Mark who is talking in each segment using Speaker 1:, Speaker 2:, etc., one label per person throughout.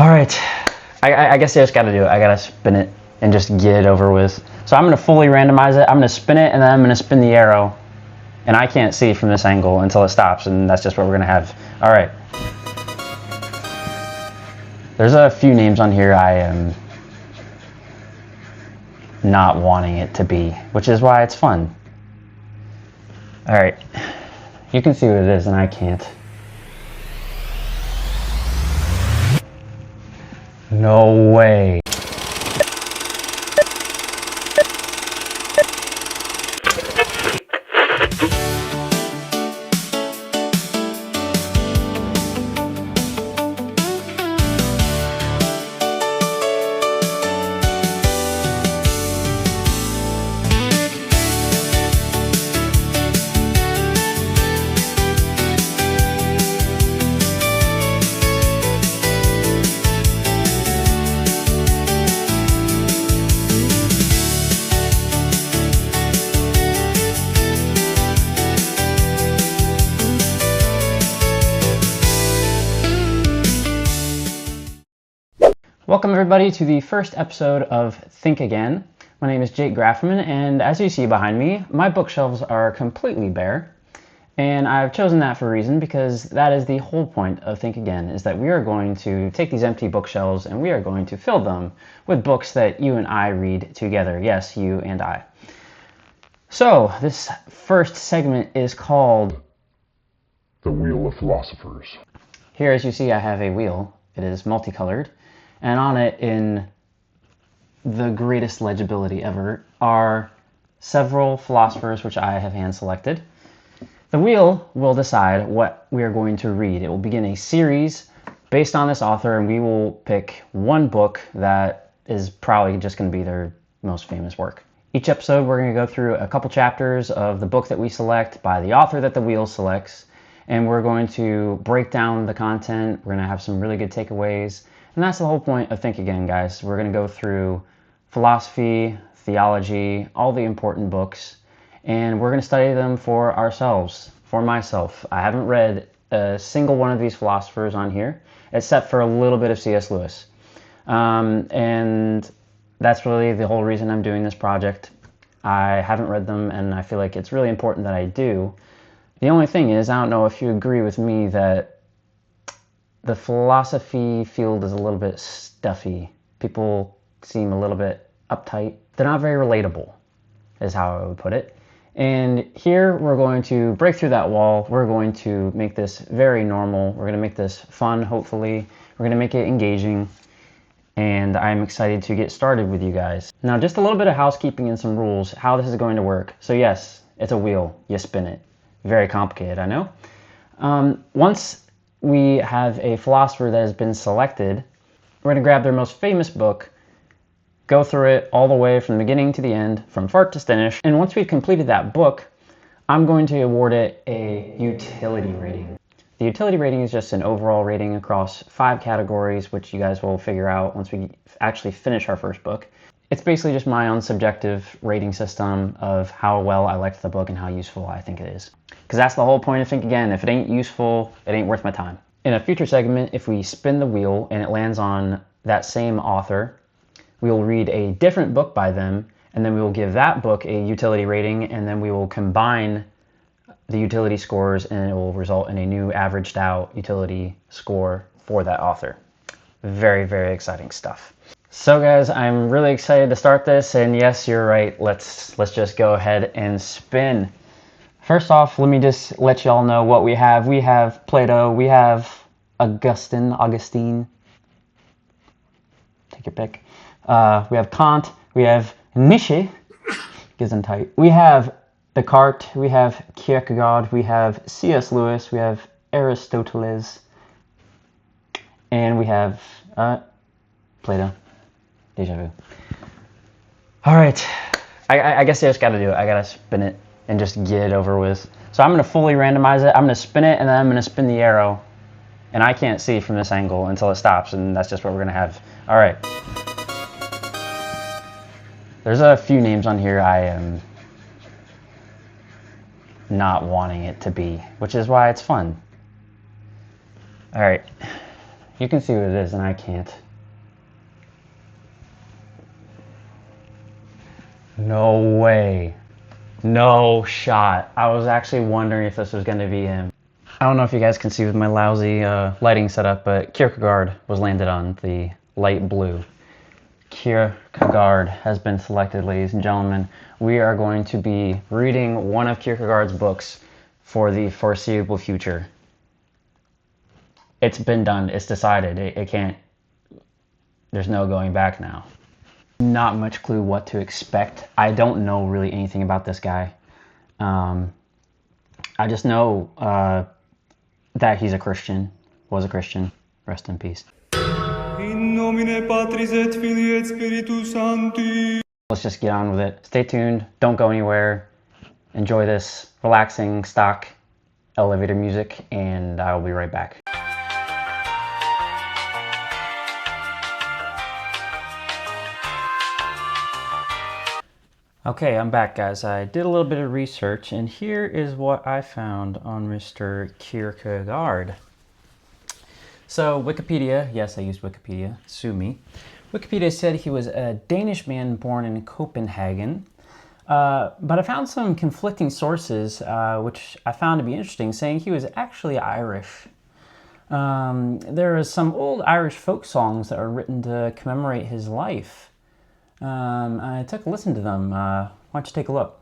Speaker 1: All right, I guess I just got to do it. I got to spin it and just get it over with. So I'm going to fully randomize it. I'm going to spin it, and then I'm going to spin the arrow. And I can't see from this angle until it stops, and that's just what we're going to have. All right. There's a few names on here I am not wanting it to be, which is why it's fun. All right. You can see what it is, and I can't. No way. Welcome everybody to the first episode of Think Again. My name is Jake Grafferman, and as you see behind me, my bookshelves are completely bare. And I've chosen that for a reason, because that is the whole point of Think Again, is that we are going to take these empty bookshelves and we are going to fill them with books that you and I read together. Yes, you and I. So, this first segment is called
Speaker 2: The Wheel of Philosophers.
Speaker 1: Here, as you see, I have a wheel. It is multicolored. And on it, in the greatest legibility ever, are several philosophers which I have hand-selected. The wheel will decide what we are going to read. It will begin a series based on this author, and we will pick one book that is probably just going to be their most famous work. Each episode, we're going to go through a couple chapters of the book that we select by the author that the wheel selects, and we're going to break down the content. We're going to have some really good takeaways. And that's the whole point of Think Again, guys. We're going to go through philosophy, theology, all the important books, and we're going to study them for ourselves, for myself. I haven't read a single one of these philosophers on here, except for a little bit of C.S. Lewis. And that's really the whole reason I'm doing this project. I haven't read them, and I feel like it's really important that I do. The only thing is, I don't know if you agree with me that the philosophy field is a little bit stuffy. People seem a little bit uptight. They're not very relatable, is how I would put it. And here we're going to break through that wall. We're going to make this very normal. We're going to make this fun, hopefully. We're going to make it engaging. And I'm excited to get started with you guys. Now, just a little bit of housekeeping and some rules, how this is going to work. So yes, it's a wheel. You spin it. Very complicated, I know. Once we have a philosopher that has been selected, we're going to grab their most famous book, go through it all the way from the beginning to the end, from start to finish, and once we've completed that book, I'm going to award it a utility rating. The utility rating is just an overall rating across 5 categories, which you guys will figure out once we actually finish our first book. It's basically just my own subjective rating system of how well I liked the book and how useful I think it is. Because that's the whole point of Think Again. If it ain't useful, it ain't worth my time. In a future segment, if we spin the wheel and it lands on that same author, we will read a different book by them, and then we will give that book a utility rating, and then we will combine the utility scores, and it will result in a new averaged out utility score for that author. Very, very exciting stuff. So guys, I'm really excited to start this, and yes, you're right. Let's just go ahead and spin. First off, let me just let y'all know what we have. We have Plato, we have Augustine, take your pick. We have Kant, we have Nietzsche, Gesundheit. We have Descartes, we have Kierkegaard, we have C.S. Lewis, we have Aristoteles, and we have Plato. Deja vu. All right, I guess I just got to do it. I got to spin it and just get it over with. So I'm going to fully randomize it. I'm going to spin it, and then I'm going to spin the arrow. And I can't see from this angle until it stops, and that's just what we're going to have. All right. There's a few names on here I am not wanting it to be, which is why it's fun. All right. You can see what it is, and I can't. No way. No shot. I was actually wondering if this was going to be him. I don't know if you guys can see with my lousy lighting setup, but Kierkegaard was landed on the light blue. Kierkegaard has been selected, ladies and gentlemen. We are going to be reading one of Kierkegaard's books for the foreseeable future. It's been done. It's decided. It can't... There's no going back now. Not much clue what to expect. I don't know really anything about this guy. I just know that he's a Christian, was a Christian. Rest in peace.
Speaker 3: In nomine Patris et Filii et Spiritus Sancti.
Speaker 1: Let's just get on with it. Stay tuned. Don't go anywhere. Enjoy this relaxing stock elevator music, and I'll be right back. Okay, I'm back, guys. I did a little bit of research, and here is what I found on Mr. Kierkegaard. So, Wikipedia, yes, I used Wikipedia, sue me. Wikipedia said he was a Danish man born in Copenhagen, but I found some conflicting sources, which I found to be interesting, saying he was actually Irish. There are some old Irish folk songs that are written to commemorate his life. I took a listen to them. Why don't you take a look?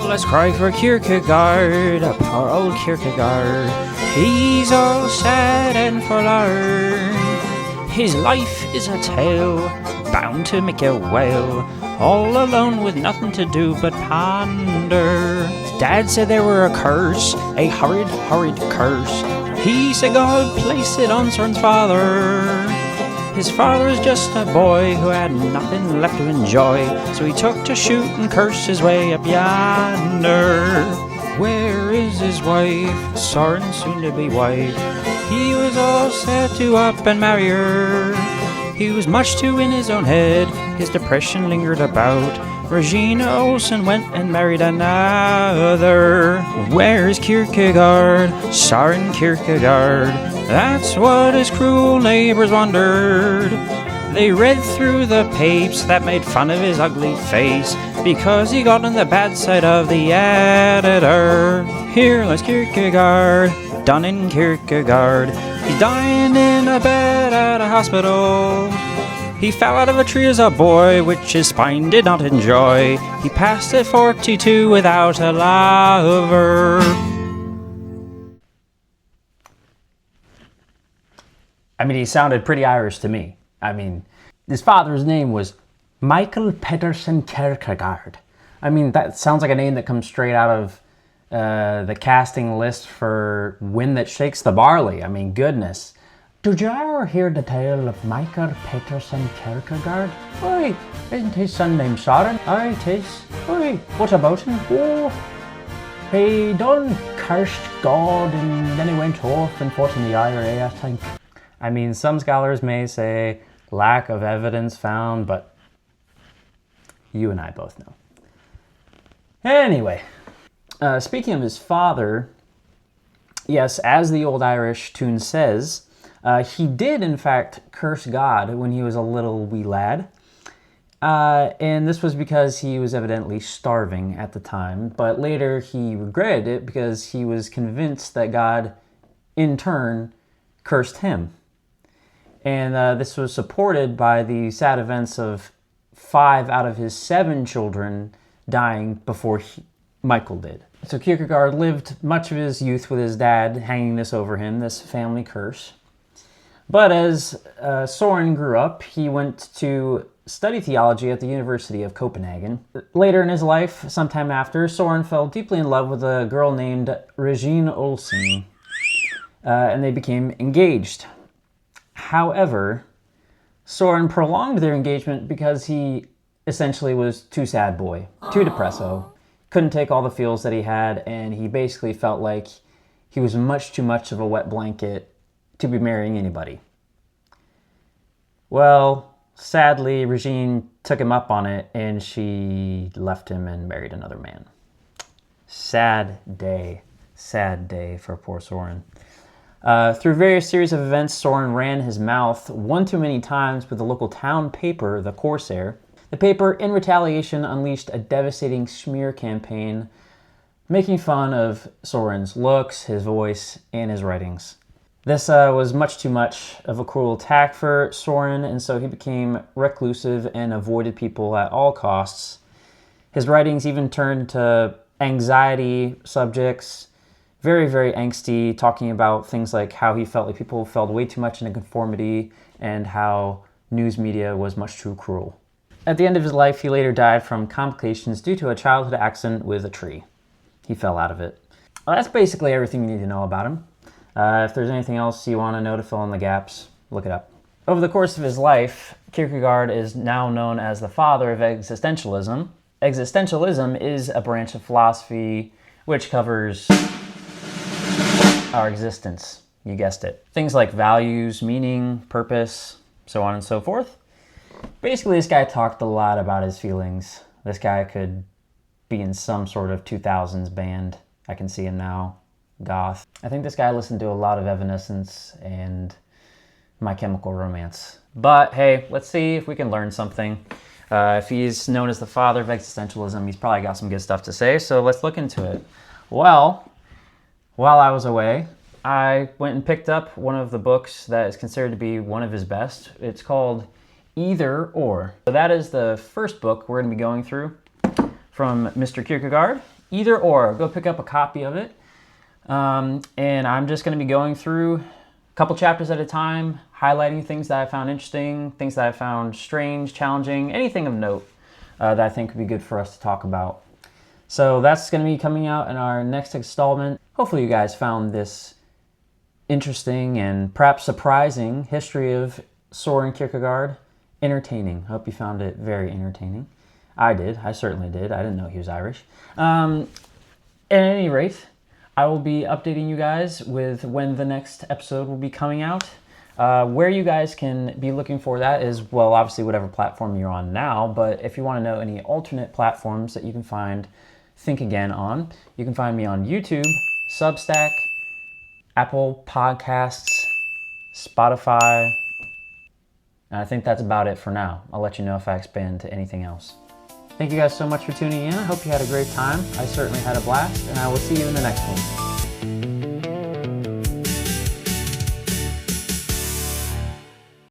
Speaker 1: Let's cry for Kierkegaard, poor old Kierkegaard. He's all sad and forlorn. His life is a tale, bound to make you wail. All alone with nothing to do but ponder. His dad said there were a curse, a horrid, horrid curse. He said God placed it on Soren's father. His father was just a boy who had nothing left to enjoy, so he took to shoot and curse his way up yonder. Where is his wife, Soren's soon-to-be wife? He was all set to up and marry her. He was much too in his own head, his depression lingered about. Regina Olsen went and married another. Where's Kierkegaard, Soren Kierkegaard? That's what his cruel neighbors wondered. They read through the papes that made fun of his ugly face, because he got on the bad side of the editor. Here lies Kierkegaard, done in Kierkegaard. He's dying in a bed at a hospital. He fell out of a tree as a boy, which his spine did not enjoy. He passed at 42 without a lover. I mean, he sounded pretty Irish to me. I mean, his father's name was Michael Pedersen Kierkegaard. I mean, that sounds like a name that comes straight out of the casting list for Wind That Shakes the Barley. I mean, goodness. Did you ever hear the tale of Michael Pedersen Kierkegaard? Aye, isn't his son named Soren? Aye, 'tis. Aye, what about him? Oh, he done cursed God and then he went off and fought in the IRA, I think. I mean, some scholars may say lack of evidence found, but you and I both know. Anyway, speaking of his father, yes, as the old Irish tune says, he did, in fact, curse God when he was a little wee lad. And this was because he was evidently starving at the time. But later he regretted it because he was convinced that God, in turn, cursed him. And this was supported by the sad events of 5 out of his 7 children dying before Michael did. So Kierkegaard lived much of his youth with his dad hanging this over him, this family curse. But as Soren grew up, he went to study theology at the University of Copenhagen. Later in his life, sometime after, Soren fell deeply in love with a girl named Regina Olsen, and they became engaged. However, Soren prolonged their engagement because he essentially was too sad boy, too depresso, couldn't take all the feels that he had, and he basically felt like he was much too much of a wet blanket to be marrying anybody. Well, Sadly, Regine took him up on it, and she left him and married another man. Sad day for poor Soren. Through various series of events, Soren ran his mouth one too many times with the local town paper, the Corsair. The paper, in retaliation, unleashed a devastating smear campaign, making fun of Soren's looks, his voice, and his writings. This was much too much of a cruel attack for Soren, and so he became reclusive and avoided people at all costs. His writings even turned to anxiety subjects, very, very angsty, talking about things like how he felt like people fell way too much into conformity and how news media was much too cruel. At the end of his life, he later died from complications due to a childhood accident with a tree. He fell out of it. Well, that's basically everything you need to know about him. If there's anything else you want to know to fill in the gaps, look it up. Over the course of his life, Kierkegaard is now known as the father of existentialism. Existentialism is a branch of philosophy which covers our existence. You guessed it. Things like values, meaning, purpose, so on and so forth. Basically, this guy talked a lot about his feelings. This guy could be in some sort of 2000s band. I can see him now. Goth. I think this guy listened to a lot of Evanescence and My Chemical Romance. But hey, let's see if we can learn something. If he's known as the father of existentialism, he's probably got some good stuff to say, so let's look into it. Well, while I was away, I went and picked up one of the books that is considered to be one of his best. It's called Either Or. So that is the first book we're going to be going through from Mr. Kierkegaard. Either Or. Go pick up a copy of it. And I'm just going to be going through a couple chapters at a time, highlighting things that I found interesting, things that I found strange, challenging, anything of note that I think would be good for us to talk about. So that's going to be coming out in our next installment. Hopefully you guys found this interesting and perhaps surprising history of Soren Kierkegaard entertaining. I hope you found it very entertaining. I did. I certainly did. I didn't know he was Irish. At any rate, I will be updating you guys with when the next episode will be coming out. Where you guys can be looking for that is, well, obviously whatever platform you're on now, but if you want to know any alternate platforms that you can find Think Again on, you can find me on YouTube, Substack, Apple Podcasts, Spotify, and I think that's about it for now. I'll let you know if I expand to anything else. Thank you guys so much for tuning in. I hope you had a great time. I certainly had a blast, and I will see you in the next one.